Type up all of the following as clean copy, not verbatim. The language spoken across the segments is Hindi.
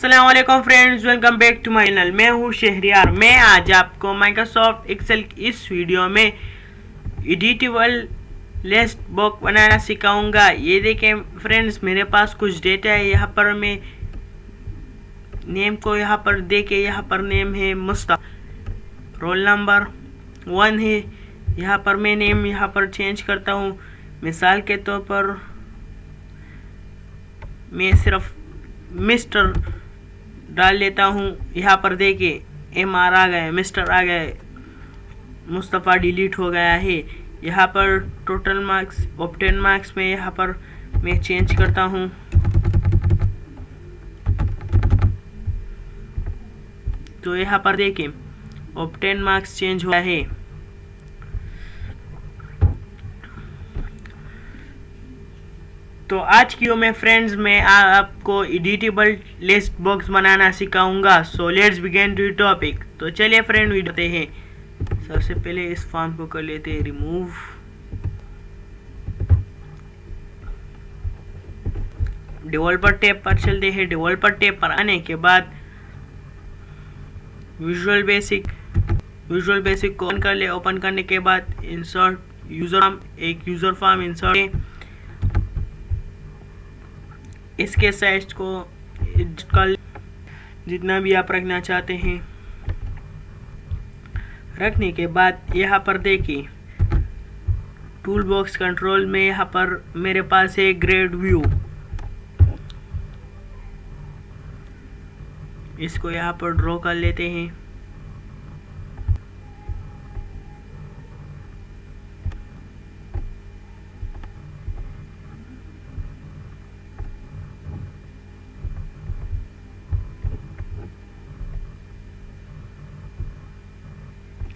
अस्सलाम वालेकुम friends, welcome back to my channel. मैं हूँ शहरियार। मैं आज आपको माइक्रोसॉफ्ट एक्सेल की इस वीडियो में एडिटेबल लिस्ट बुक बनाना सिखाऊंगा। ये देखें फ्रेंड्स, मेरे पास कुछ डेटा है। यहाँ पर मैं नेम को यहाँ पर देके, यहाँ पर नेम है मुस्तफ़ा, रोल नंबर 1 है। यहाँ पर मैं नेम यहाँ पर चेंज करता हूँ। मिसाल के तौर पर मैं सिर्फ मिस्टर डाल लेता हूँ। यहाँ पर देखिए MR आ गया, मिस्टर आ गए, मुस्तफ़ा डिलीट हो गया है। यहाँ पर टोटल मार्क्स ऑब्टेन मार्क्स में यहाँ पर मैं चेंज करता हूँ। तो यहाँ पर देखिए ऑब्टेन मार्क्स चेंज हुआ है। तो आज की वीडियो में फ्रेंड्स मैं आपको एडिटेबल लिस्ट बॉक्स बनाना सिखाऊंगा। So let's begin to topic. तो चलिए फ्रेंड वीडियो करते हैं। सबसे पहले इस फॉर्म को कर लेते हैं रिमूव। डेवलपर टैब पर चलते हैं। डेवलपर टैब पर आने के बाद विजुअल बेसिक को ओपन कर ले। ओपन करने के बाद इंसर्ट यूजर फॉर्म, एक यूजर फॉर्म इंसर्ट, इसके साइज को जितना भी आप रखना चाहते हैं। रखने के बाद यहाँ पर देखिए टूल बॉक्स कंट्रोल में यहाँ पर मेरे पास है ग्रेड व्यू। इसको यहाँ पर ड्रॉ कर लेते हैं।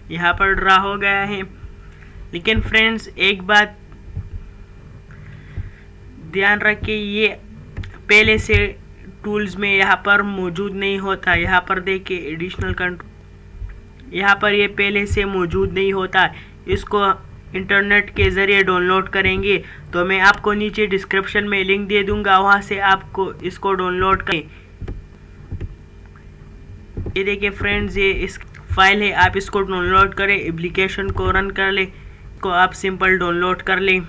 यहाँ पर ड्रा हो गया है। लेकिन फ्रेंड्स एक बात ध्यान रखिए, ये पहले से टूल्स में यहाँ पर मौजूद नहीं होता। यहाँ पर देखिए एडिशनल कंट्रोल, यहाँ पर ये पहले से मौजूद नहीं होता। इसको इंटरनेट के ज़रिए डाउनलोड करेंगे तो मैं आपको नीचे डिस्क्रिप्शन में लिंक दे दूंगा, वहाँ से आपको इसको डाउनलोड करें। ये देखिए फ्रेंड्स, ये इस फाइल है, आप इसको डाउनलोड करें, एप्लीकेशन को रन कर ले, को आप सिंपल डाउनलोड कर लें।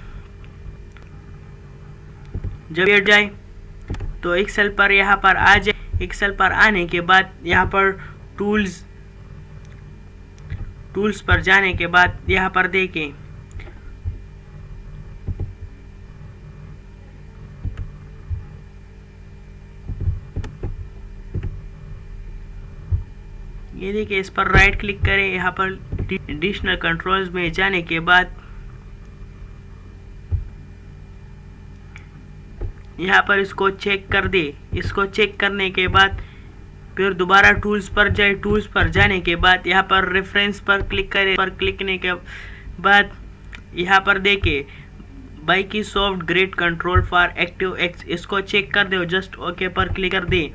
जब ये जाए तो एक्सेल पर यहाँ पर आ जाए। एक्सेल पर आने के बाद यहाँ पर टूल्स पर जाने के बाद यहाँ पर देखें ये देखिए, इस पर राइट क्लिक करें। यहाँ पर एडिशनल कंट्रोल्स में जाने के बाद यहाँ पर इसको चेक कर दे। इसको चेक करने के बाद फिर दोबारा टूल्स पर जाए। टूल्स पर जाने के बाद यहाँ पर रेफरेंस पर क्लिक करें। पर क्लिक करने के बाद यहाँ पर देखे Microsoft grid control for active x, इसको चेक कर दो। जस्ट ओके पर क्लिक कर दे।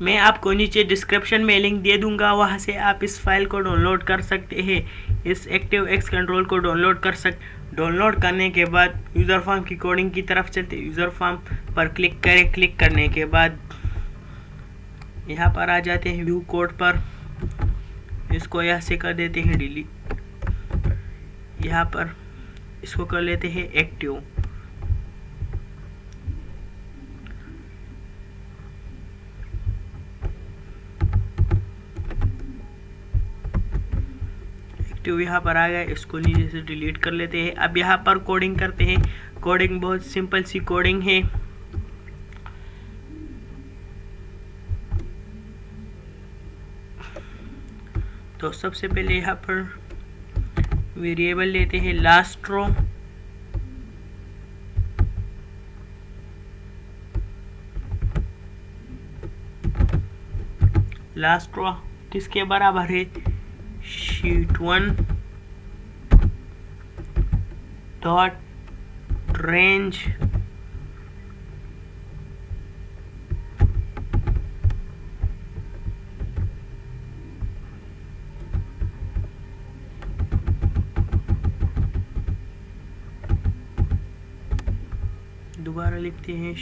मैं आपको नीचे डिस्क्रिप्शन में लिंक दे दूंगा, वहां से आप इस फाइल को डाउनलोड कर सकते हैं। इस एक्टिव एक्स कंट्रोल को डाउनलोड करने के बाद यूज़र फॉर्म की कोडिंग की तरफ चलते। यूज़र फॉर्म पर क्लिक करें। क्लिक करने के बाद यहाँ पर आ जाते हैं व्यू कोड पर। इसको यहाँ से कर देते हैं डिलीट। यहाँ पर इसको कर लेते हैं एक्टिव। यहाँ पर आ गया, इसको नीचे से डिलीट कर लेते हैं। अब यहाँ पर कोडिंग करते हैं। कोडिंग बहुत सिंपल सी कोडिंग है। तो सबसे पहले यहाँ पर वेरिएबल लेते हैं लास्ट रो। लास्ट रो किसके बराबर है? शीट 1 डॉट रेंज दोबारा लिखते हैं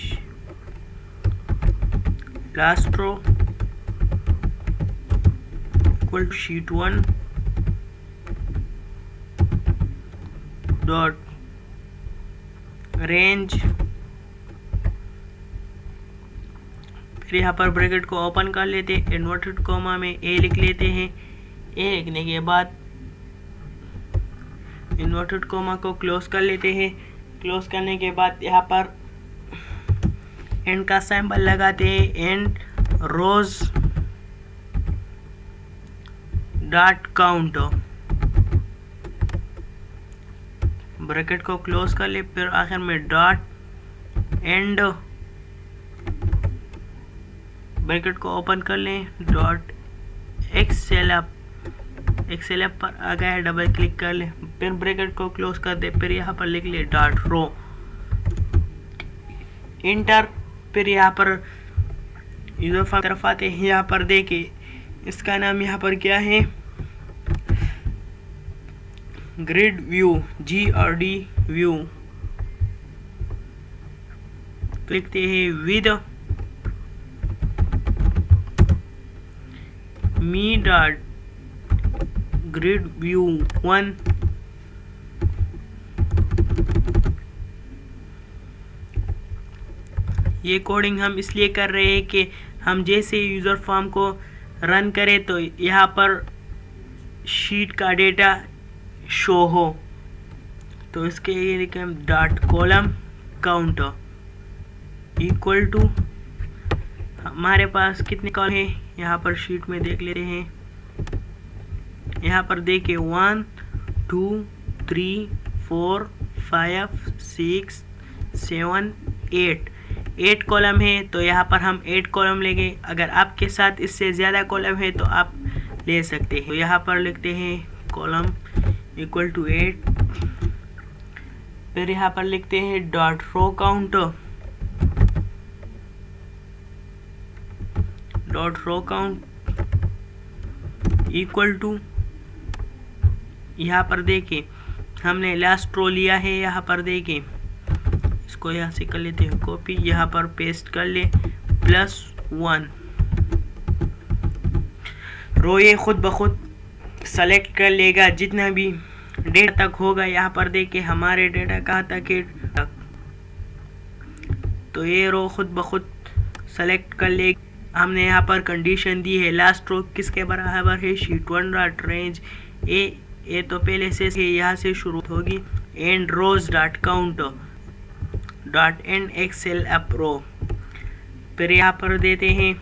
last row equal to sheet 1 dot range, फिर यहाँ पर ब्रैकेट को ओपन कर लेते हैं, इन्वर्टेड कॉमा में ए लिख लेते हैं। ए लिखने के बाद इन्वर्टेड कॉमा को क्लोज कर लेते हैं। क्लोज करने के बाद यहाँ पर एंड का सिंबल लगाते हैं, end rows dot count, bracket को क्लोज कर ले, फिर आखिर में डॉट एंड, ब्रैकेट को ओपन कर लें, डॉट एक्सएलएफ पर आ गया है, डबल क्लिक कर लें, फिर ब्रैकेट को क्लोज कर दे, फिर यहाँ पर लिख ले डॉट रो, इंटर, फिर यहाँ पर यूजर फॉर्म तरफ आते हैं। यहाँ पर देखिए इसका नाम यहाँ पर क्या है, ग्रिड व्यू, GRD व्यू, लिखते हैं with me dot grid view 1, ये कोडिंग हम इसलिए कर रहे हैं कि हम जैसे यूज़र फॉर्म को रन करें तो यहाँ पर शीट का डेटा शो हो। तो इसके लिए लिखें हम dot column count equal to, हमारे पास कितने कॉलम है यहाँ पर शीट में देख लेते हैं। यहाँ पर देखिए 1 2 3 4 5 6 7 8 कॉलम है, तो यहाँ पर हम 8 कॉलम लेंगे। अगर आपके साथ इससे ज़्यादा कॉलम है तो आप ले सकते हैं। तो यहाँ पर लिखते हैं कॉलम इक्वल टू 8, फिर यहाँ पर लिखते हैं dot row count, equal to, यहाँ पर देखें हमने लास्ट रो लिया है, यहाँ पर देखें इसको यहाँ से कर लेते हैं कॉपी, यहाँ पर पेस्ट कर ले +1, रो ये खुद ब खुद सेलेक्ट कर लेगा जितना भी डेटा तक होगा। यहाँ पर देखें हमारे डेटा कहाँ तक है, तो ये रो खुद ब खुद सेलेक्ट कर लेगा। हमने यहाँ पर कंडीशन दी है लास्ट रो किसके बराबर है, शीट 1 डॉट रेंज ए तो पहले से यहाँ से शुरू होगी, end rows dot count dot end xlUp row, फिर यहाँ पर देते हैं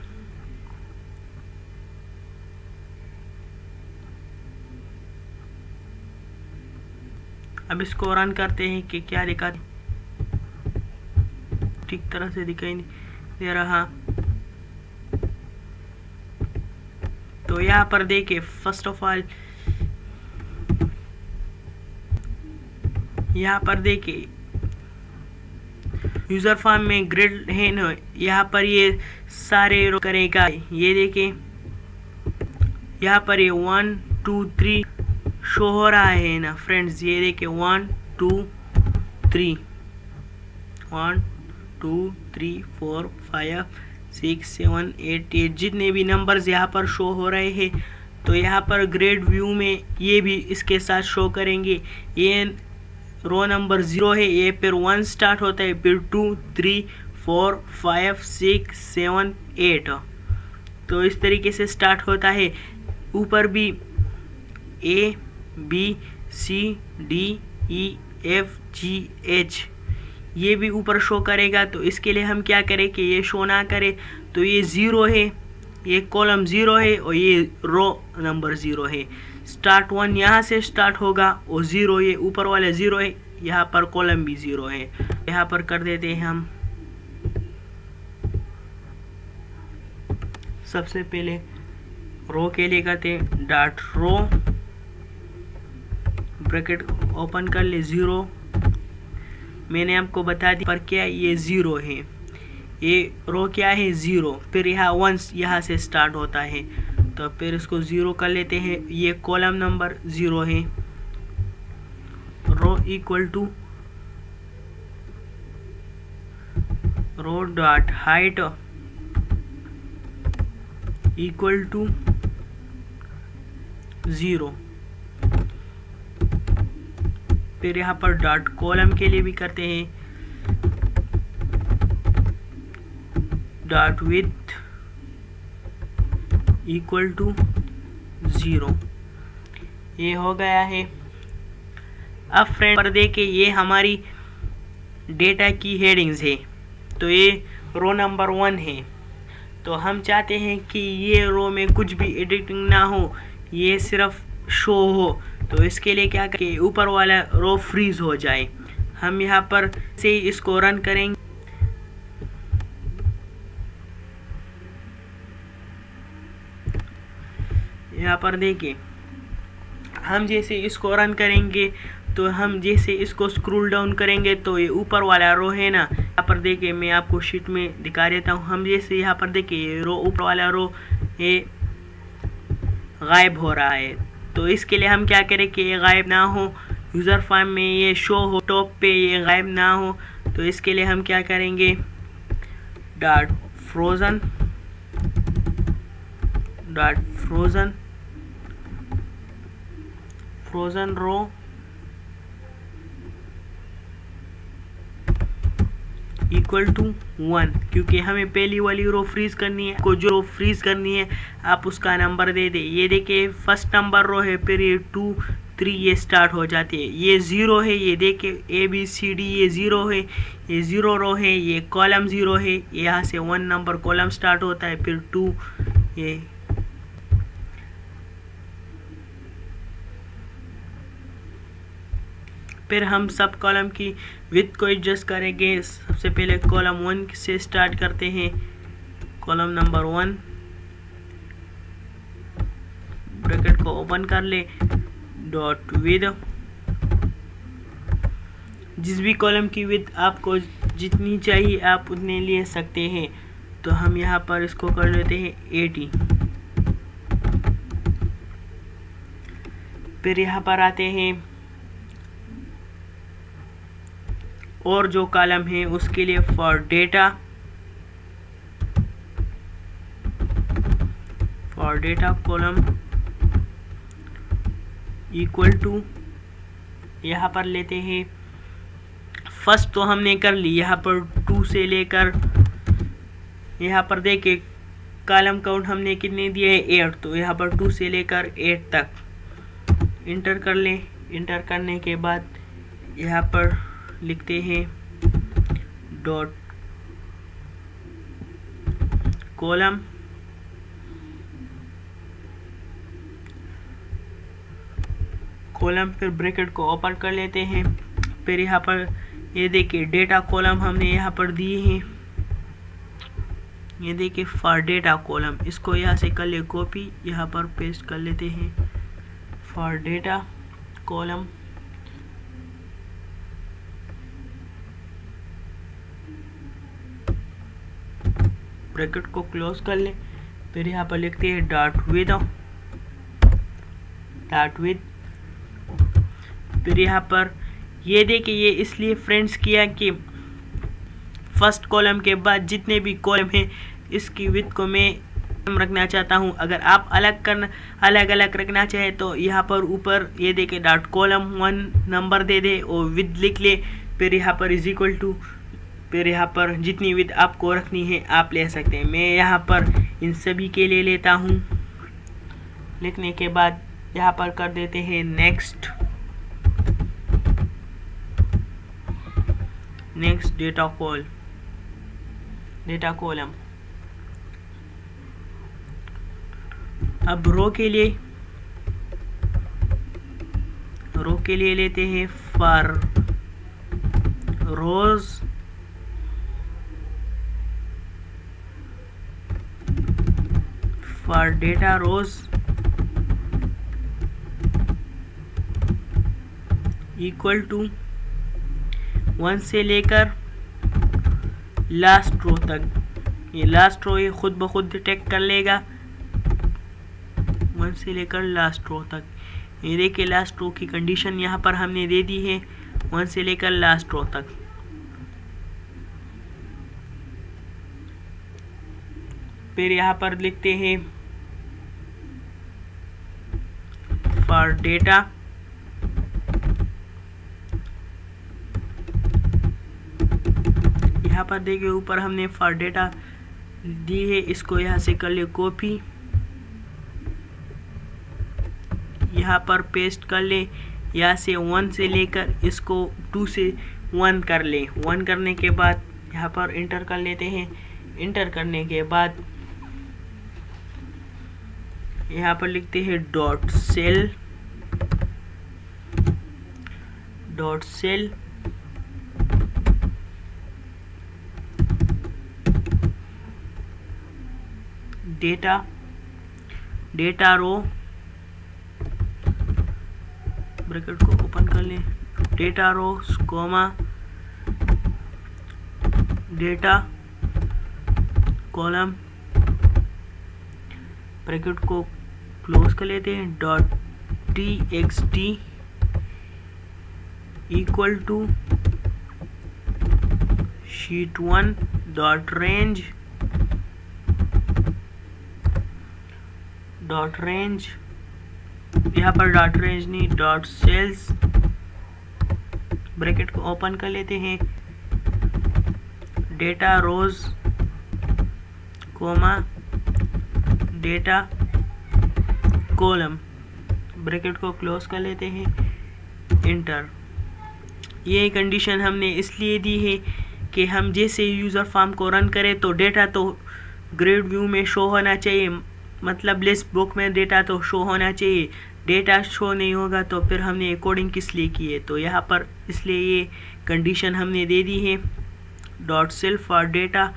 अब इसको रन करते हैं कि क्या लिखा, ठीक तरह से दिखाई नहीं दे रहा। तो यहाँ पर देखिए फर्स्ट ऑफ ऑल यहाँ पर देखिए यूजर फॉर्म में ग्रिड है ना, यहाँ पर ये सारे रो करेगा। ये देखिए यहाँ पर ये 1 2 3 शो हो रहा है ना फ्रेंड्स, ये देखिए 1 2 3 1 2 3 4 5 6 7 8 ये जितने भी नंबर्स यहाँ पर शो हो रहे हैं, तो यहाँ पर ग्रेड व्यू में ये भी इसके साथ शो करेंगे। ये रो नंबर 0 है, ये फिर 1 स्टार्ट होता है, फिर 2 3 4 5 6 7 8, तो इस तरीके से स्टार्ट होता है। ऊपर भी A B C D E F G H ये भी ऊपर शो करेगा। तो इसके लिए हम क्या करें कि ये शो ना करे, तो ये 0 है, ये कॉलम 0 है और ये रो नंबर 0 है। स्टार्ट 1 यहाँ से स्टार्ट होगा और 0 ये ऊपर वाले 0 है, यहाँ पर कॉलम भी 0 है। यहाँ पर कर देते हैं हम सबसे पहले रो के लिए करते हैं डॉट रो, ब्रैकेट ओपन कर ले 0, मैंने आपको बता दी पर क्या ये 0 है, ये रो क्या है 0, फिर यहाँ 1 यहाँ से स्टार्ट होता है, तो फिर इसको 0 कर लेते हैं। ये कॉलम नंबर 0 है, row equal to row dot height equal to 0। फिर यहाँ पर डॉट कॉलम के लिए भी करते हैं डॉट विथ इक्वल टू 0। ये हो गया है। अब फ्रेंड पर देखिए ये हमारी डेटा की हेडिंग्स है। तो ये रो नंबर 1 है। तो हम चाहते हैं कि ये रो में कुछ भी एडिटिंग ना हो, ये सिर्फ शो हो। तो इसके लिए क्या करें, ऊपर वाला रो फ्रीज हो जाए। हम यहाँ पर से इसको रन करेंगे। यहाँ पर देखिए हम जैसे इसको रन करेंगे तो हम जैसे इसको स्क्रॉल डाउन करेंगे तो ये ऊपर वाला रो है ना, यहाँ पर देखिए मैं आपको शीट में दिखा देता हूँ। हम जैसे यहाँ पर देखिए रो ऊपर वाला रो ये गायब हो रहा है। तो इसके लिए हम क्या करें कि ये गायब ना हो, यूज़र फॉर्म में ये शो हो, टॉप पे ये गायब ना हो। तो इसके लिए हम क्या करेंगे dot frozen row equal to 1, क्योंकि हमें पहली वाली रो फ्रीज करनी है। को जो रो फ्रीज करनी है आप उसका नंबर दे दे। ये देखिए फर्स्ट नंबर रो है, फिर ये 2 3 ये स्टार्ट हो जाती है। ये 0 है, ये देखिए ABCD ये 0 है, ये 0 रो है, ये कॉलम 0 है। यहाँ से 1 नंबर कॉलम स्टार्ट होता है, फिर 2 ये फिर हम सब कॉलम की विड्थ को एडजस्ट करेंगे। सबसे पहले कॉलम 1 से स्टार्ट करते हैं। कॉलम नंबर 1 ब्रैकेट को ओपन कर ले, डॉट विड्थ, जिस भी कॉलम की विड्थ आपको जितनी चाहिए आप उतने ले सकते हैं। तो हम यहाँ पर इसको कर लेते हैं 80। फिर यहाँ पर आते हैं और जो कॉलम है उसके लिए for data column equal to, यहाँ पर लेते हैं फर्स्ट तो हमने कर ली। यहाँ पर 2 से लेकर यहाँ पर देखिए कॉलम काउंट हमने कितने दिए हैं 8। तो यहाँ पर 2 से लेकर 8 तक इंटर कर लें। इंटर करने के बाद यहाँ पर लिखते हैं डॉट कॉलम फिर ब्रैकेट को ओपन कर लेते हैं। फिर यहाँ पर ये देखिए डेटा कॉलम हमने यहाँ पर दिए हैं। ये देखिए फॉर डेटा कॉलम, इसको यहाँ से कर ले कॉपी, यहाँ पर पेस्ट कर लेते हैं फॉर डेटा कॉलम। ब्रैकेट को क्लोज कर ले। फिर यहाँ पर लिखते हैं डॉट विथ। फिर यहाँ पर ये देखिए ये इसलिए फ्रेंड्स किया कि फर्स्ट कॉलम के बाद जितने भी कॉलम हैं इसकी विड्थ को मैं रखना चाहता हूँ। अगर आप अलग अलग रखना चाहे तो यहाँ पर ऊपर ये देखिए डॉट कॉलम 1 नंबर दे दे और विड्थ लिख ले। फिर यहाँ पर इज इक्वल टू, फिर यहाँ पर जितनी विड्थ आपको रखनी है आप ले सकते हैं। मैं यहाँ पर इन सभी के लिए लेता हूँ। लिखने के बाद यहाँ पर कर देते हैं नेक्स्ट डेटा कॉलम। अब रो के लिए लेते हैं for rows for data rows equal to 1 से लेकर लास्ट रो तक। ये लास्ट रो ये खुद ब खुद डिटेक्ट कर लेगा 1 से लेकर लास्ट रो तक। ये देखिए लास्ट रो की कंडीशन यहाँ पर हमने दे दी है 1 से लेकर लास्ट रो तक। फिर यहाँ पर लिखते हैं फॉर डेटा, यहाँ पर देखिए ऊपर हमने फॉर डेटा दी है, इसको यहाँ से कर ले कॉपी, यहाँ पर पेस्ट कर ले, यहाँ से 1 से लेकर इसको 2 से 1 कर ले। 1 करने के बाद यहाँ पर इंटर कर लेते हैं। इंटर करने के बाद यहाँ पर लिखते हैं dot cell, data row, bracket को ओपन कर लें, data row comma data column, bracket को क्लोज कर लेते हैं, dot txt equal to sheet1 dot range यहाँ पर डॉट रेंज नहीं, डॉट सेल्स, ब्रैकेट को ओपन कर लेते हैं, data rows comma data column, bracket को क्लोज कर लेते हैं, इंटर। ये कंडीशन हमने इसलिए दी है कि हम जैसे यूज़र फॉर्म को रन करें तो डेटा तो ग्रिड व्यू में शो होना चाहिए, मतलब लिस्ट बुक में डेटा तो शो होना चाहिए। डेटा शो नहीं होगा तो फिर हमने कोडिंग किस लिए की है, तो यहाँ पर इसलिए ये कंडीशन हमने दे दी है। डॉट सेल फॉर डेटा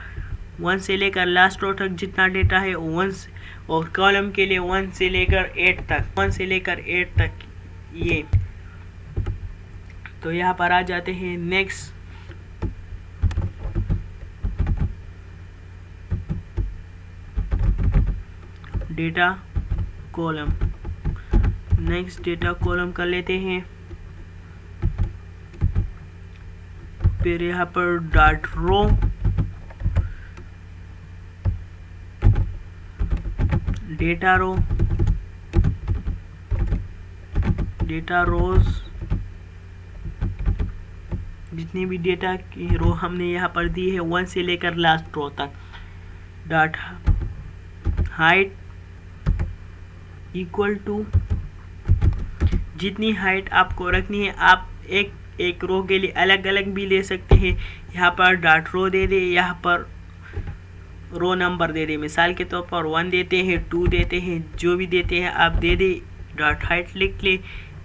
1 से लेकर लास्ट रो तक जितना डेटा है 1 और कॉलम के लिए 1 से लेकर 8 तक ये। तो यहाँ पर आ जाते हैं next, data column, next data column कर लेते हैं, फिर यहाँ पर डॉट रो, डेटा रोज, जितनी भी डेटा की रो हमने यहाँ पर दी है 1 से लेकर लास्ट रो तक, डॉट हाइट इक्वल टू, जितनी हाइट आपको रखनी है आप एक रो के लिए अलग अलग भी ले सकते हैं। यहाँ पर डॉट रो दे दे, यहाँ पर रो नंबर दे दे, मिसाल के तौर पर 1 देते हैं, 2 देते हैं, जो भी देते हैं आप दे दे। डॉट हाइट लिख ले,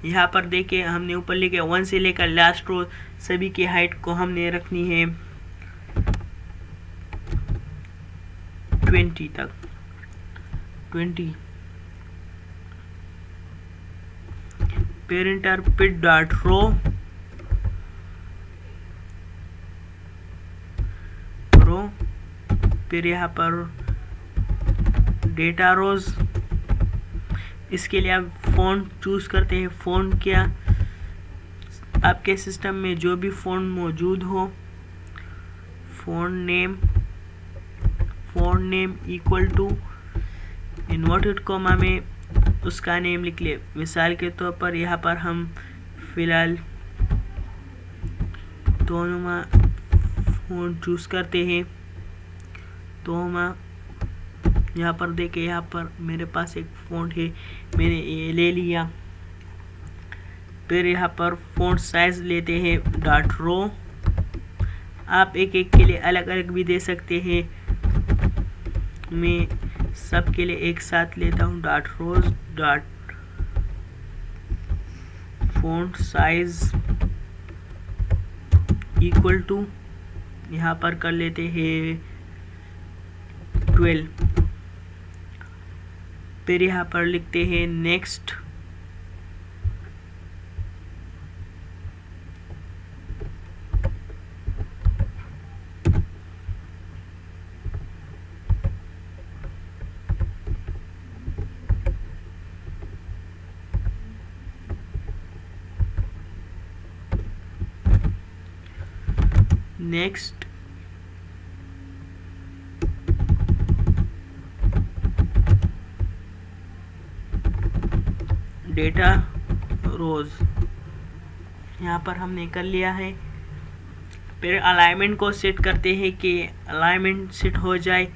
यहाँ पर देखे हमने ऊपर लिखे 1 से लेकर लास्ट रो सभी की हाइट को हमने रखनी है 20 तक, 20। पेरेंटर पिट डॉट रो, फिर यहाँ पर डेटा रोज, इसके लिए आप फ़ॉन्ट चूज़ करते हैं। फ़ॉन्ट क्या, आपके सिस्टम में जो भी फ़ॉन्ट मौजूद हो, font name equal to inverted comma में उसका नेम लिख ले। मिसाल के तौर पर यहाँ पर हम फिलहाल दोनों फ़ॉन्ट चूज़ करते हैं, तो हम यहाँ पर देखें, यहाँ पर मेरे पास एक फ़ॉन्ट है, मैंने ये ले लिया। फिर यहाँ पर फ़ॉन्ट साइज़ लेते हैं डॉट रो, आप एक के लिए अलग अलग भी दे सकते हैं, मैं सब के लिए एक साथ लेता हूँ। Dot rows dot font size equal to, यहाँ पर कर लेते हैं 12। फिर यहाँ पर लिखते हैं नेक्स्ट, नेक्स्ट डेटा रोज यहाँ पर हमने कर लिया है। फिर अलाइनमेंट को सेट करते हैं कि अलाइनमेंट सेट हो जाए।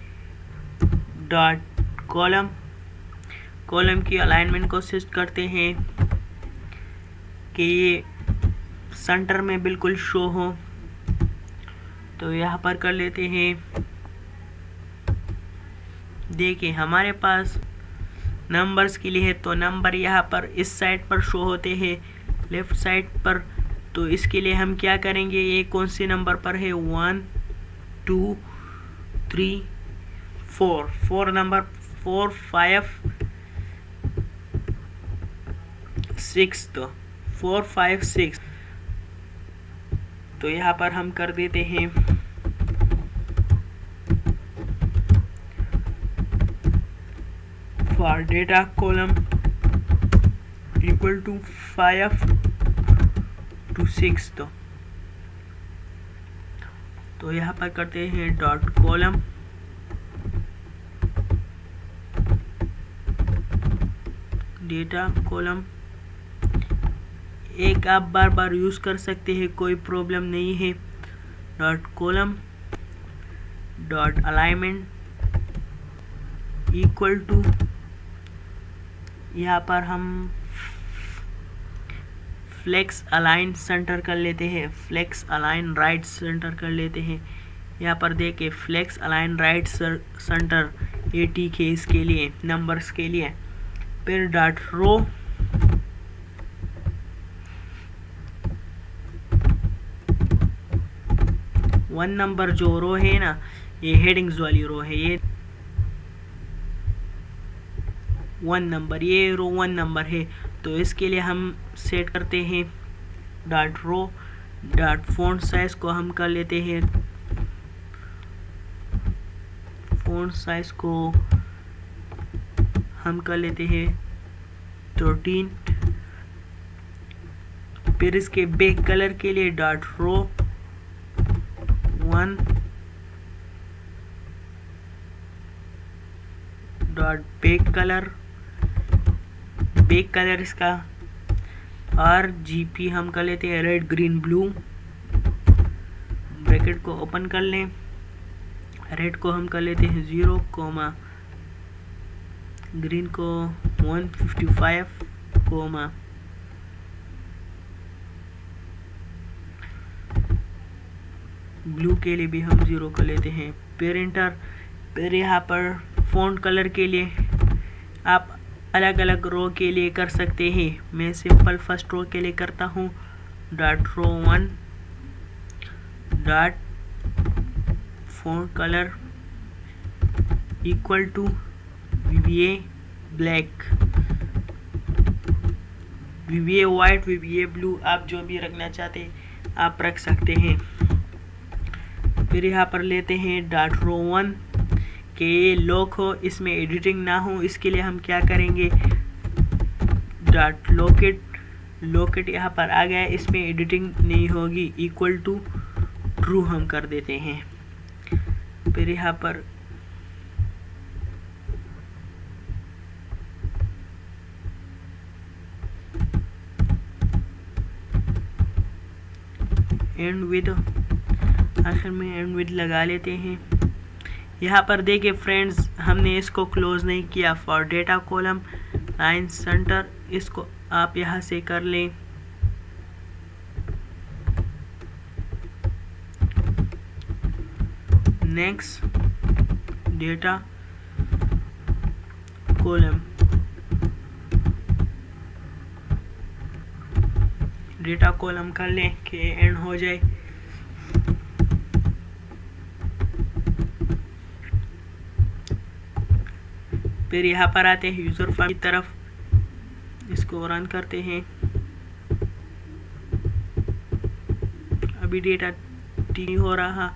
डॉट कॉलम की अलाइनमेंट को सेट करते हैं कि ये सेंटर में बिल्कुल शो हो। तो यहाँ पर कर लेते हैं। देखिए हमारे पास नंबर्स के लिए है, तो नंबर यहाँ पर इस साइड पर शो होते हैं लेफ्ट साइड पर। तो इसके लिए हम क्या करेंगे, ये कौन से नंबर पर है, 1 2 3 4 नंबर 4 5 6, तो 4 5 6। तो यहाँ पर हम कर देते हैं for data column equal to 5 to 6। तो यहाँ पर करते हैं डॉट कॉलम डेटा कॉलम। एक आप बार बार यूज़ कर सकते हैं, कोई प्रॉब्लम नहीं है। Dot column dot alignment equal to, यहाँ पर हम फ्लेक्स अलाइन सेंटर कर लेते हैं, फ्लेक्स अलाइन राइट सेंटर कर लेते हैं। यहाँ पर देखिए फ्लेक्स अलाइन राइट सेंटर ये ठीक है इसके लिए, नंबर्स के लिए। फिर डॉट रो वन नंबर जो रो है ना, ये हेडिंग्स वाली रो है, ये 1 नंबर, ये रो 1 नंबर है। तो इसके लिए हम सेट करते हैं dot row dot font size को हम कर लेते हैं, फॉन्ट साइज को हम कर लेते हैं 13। फिर इसके बैक कलर के लिए dot row 1 dot back colour इसका RGB हम कर लेते हैं रेड ग्रीन ब्लू। ब्रैकेट को ओपन कर लें, रेड को हम कर लेते हैं 0, ग्रीन को 155, ब्लू के लिए भी हम 0 कर लेते हैं। फिर एंटर। फिर यहाँ पर फ़ॉन्ट कलर के लिए आप अलग अलग रो के लिए कर सकते हैं। मैं सिंपल फर्स्ट रो के लिए करता हूँ। Dot row 1 dot font colour equal to VBA black, VBA white, VBA blue, आप जो भी रखना चाहते आप रख सकते हैं। फिर यहाँ पर लेते हैं डॉट रो 1 कि ये लॉक हो, इसमें एडिटिंग ना हो। इसके लिए हम क्या करेंगे, डॉट लोकेट यहाँ पर आ गया, इसमें एडिटिंग नहीं होगी, इक्वल टू ट्रू हम कर देते हैं। फिर यहाँ पर एंड विद, आखिर में एंड विद लगा लेते हैं। यहाँ पर देखिए फ्रेंड्स, हमने इसको क्लोज नहीं किया। For data column line centre, इसको आप यहाँ से कर लें। Next data column, data column कर लें कि एंड हो जाए। फिर यहाँ पर आते हैं यूज़र फाइल की तरफ, इसको रन करते हैं। अभी डेटा टी हो रहा,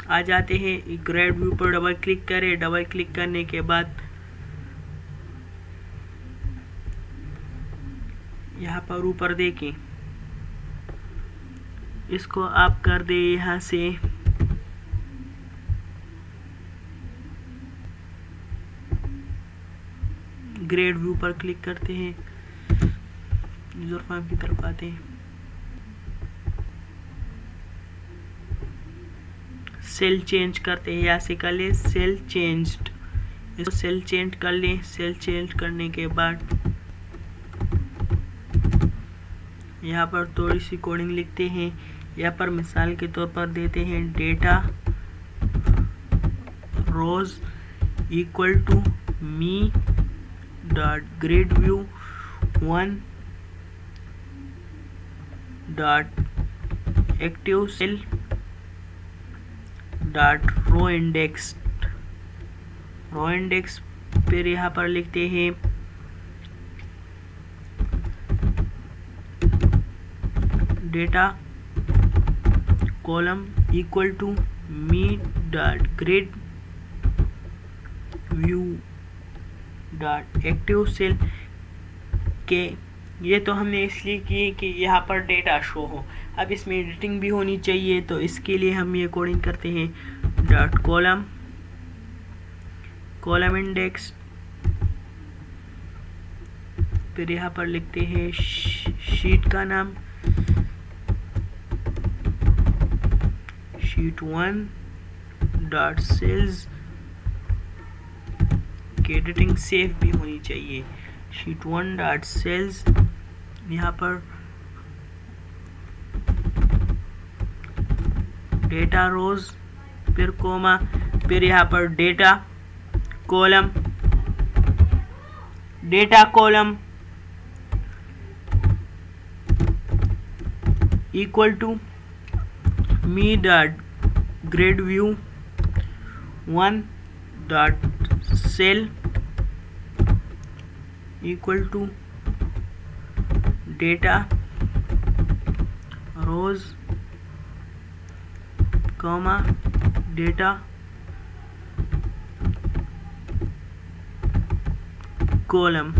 आ जाते हैं ग्रेड व्यू पर, डबल क्लिक करें। डबल क्लिक करने के बाद यहाँ पर ऊपर देखें, इसको आप कर दे यहाँ से ग्रेड व्यू पर क्लिक करते हैं, यूजर फॉर्म की तरफ आते हैं, सेल चेंज करते हैं, यहाँ से कर ले सेल चेंज्ड, इसको सेल चेंज कर लें। सेल चेंज करने के बाद यहाँ पर थोड़ी सी कोडिंग लिखते हैं। यहाँ पर मिसाल के तौर पर देते हैं data rows equal to me dot grid view 1 dot active cell dot row index. फिर यहाँ पर लिखते हैं data column equal to me dot grid view dot active cell के। ये तो हमने इसलिए की कि यहाँ पर डेटा शो हो। अब इसमें एडिटिंग भी होनी चाहिए, तो इसके लिए हम ये कोडिंग करते हैं डॉट कॉलम इंडेक्स। फिर यहाँ पर लिखते हैं शीट का नाम शीट 1 डॉट सेल्स की एडिटिंग सेफ भी होनी चाहिए। शीट 1 डॉट सेल्स, यहाँ पर डेटा रोज, फिर कोमा, फिर यहाँ पर data column equal to me dot grid view 1 dot cell equal to data rows comma data column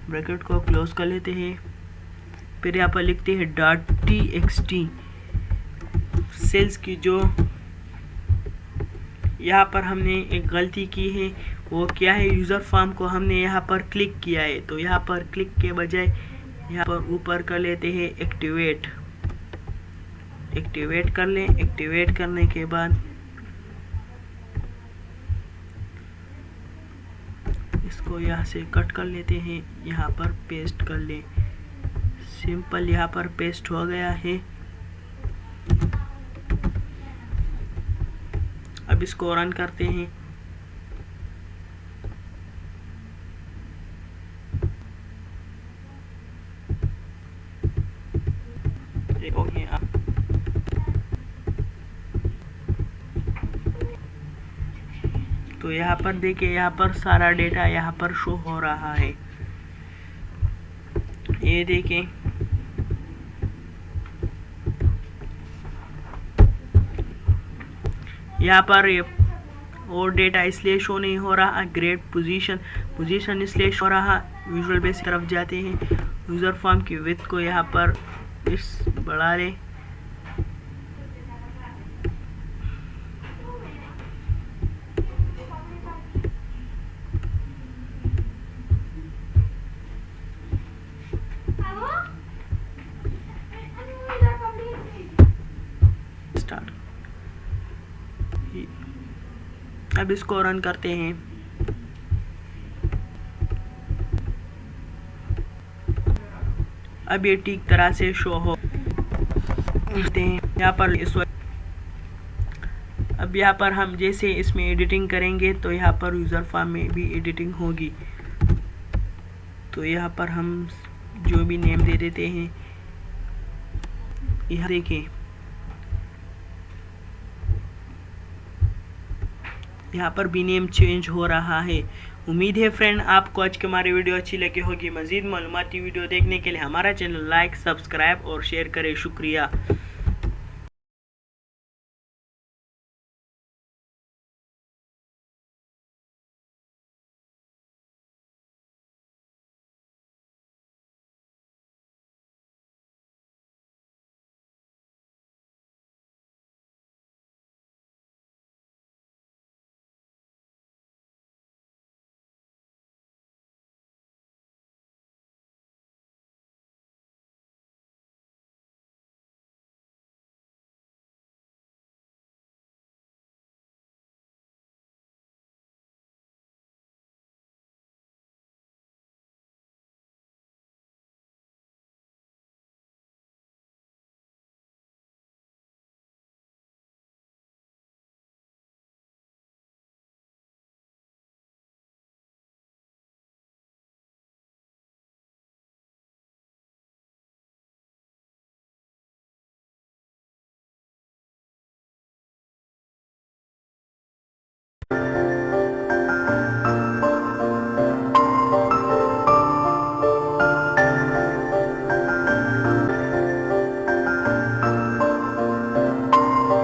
bracket को क्लोज कर लेते हैं। फिर यहाँ पर लिखते हैं डॉट txt सेल्स की। जो यहाँ पर हमने एक गलती की है वो क्या है, यूज़र फॉर्म को हमने यहाँ पर क्लिक किया है, तो यहाँ पर क्लिक के बजाय यहाँ पर ऊपर कर लेते हैं एक्टिवेट कर लें। एक्टिवेट करने के बाद इसको यहाँ से कट कर लेते हैं, यहाँ पर पेस्ट कर लें। सिंपल, यहाँ पर पेस्ट हो गया है। अब इसको रन करते हैं। तो यहाँ पर देखिए, यहाँ पर सारा डेटा यहाँ पर शो हो रहा है। ये देखें, यहाँ पर और डेटा इसलिए शो नहीं हो रहा, ग्रेड पोजीशन इसलिए शो हो रहा। विजुअल बेस तरफ जाते हैं, यूज़र फॉर्म की विड्थ को यहाँ पर इस बढ़ा लें। अब इसको रन करते हैं। अब ये ठीक तरह से शो हो यहाँ पर इस वक्त। अब यहाँ पर हम जैसे इसमें एडिटिंग करेंगे तो यहाँ पर यूज़र फॉर्म में भी एडिटिंग होगी। तो यहाँ पर हम जो भी नेम दे देते हैं, यहाँ देखें, यहाँ पर भी नेम चेंज हो रहा है। उम्मीद है फ्रेंड आपको आज की हमारी वीडियो अच्छी लगी होगी। मज़ीद मालूमाती वीडियो देखने के लिए हमारा चैनल लाइक, सब्सक्राइब और शेयर करें। शुक्रिया।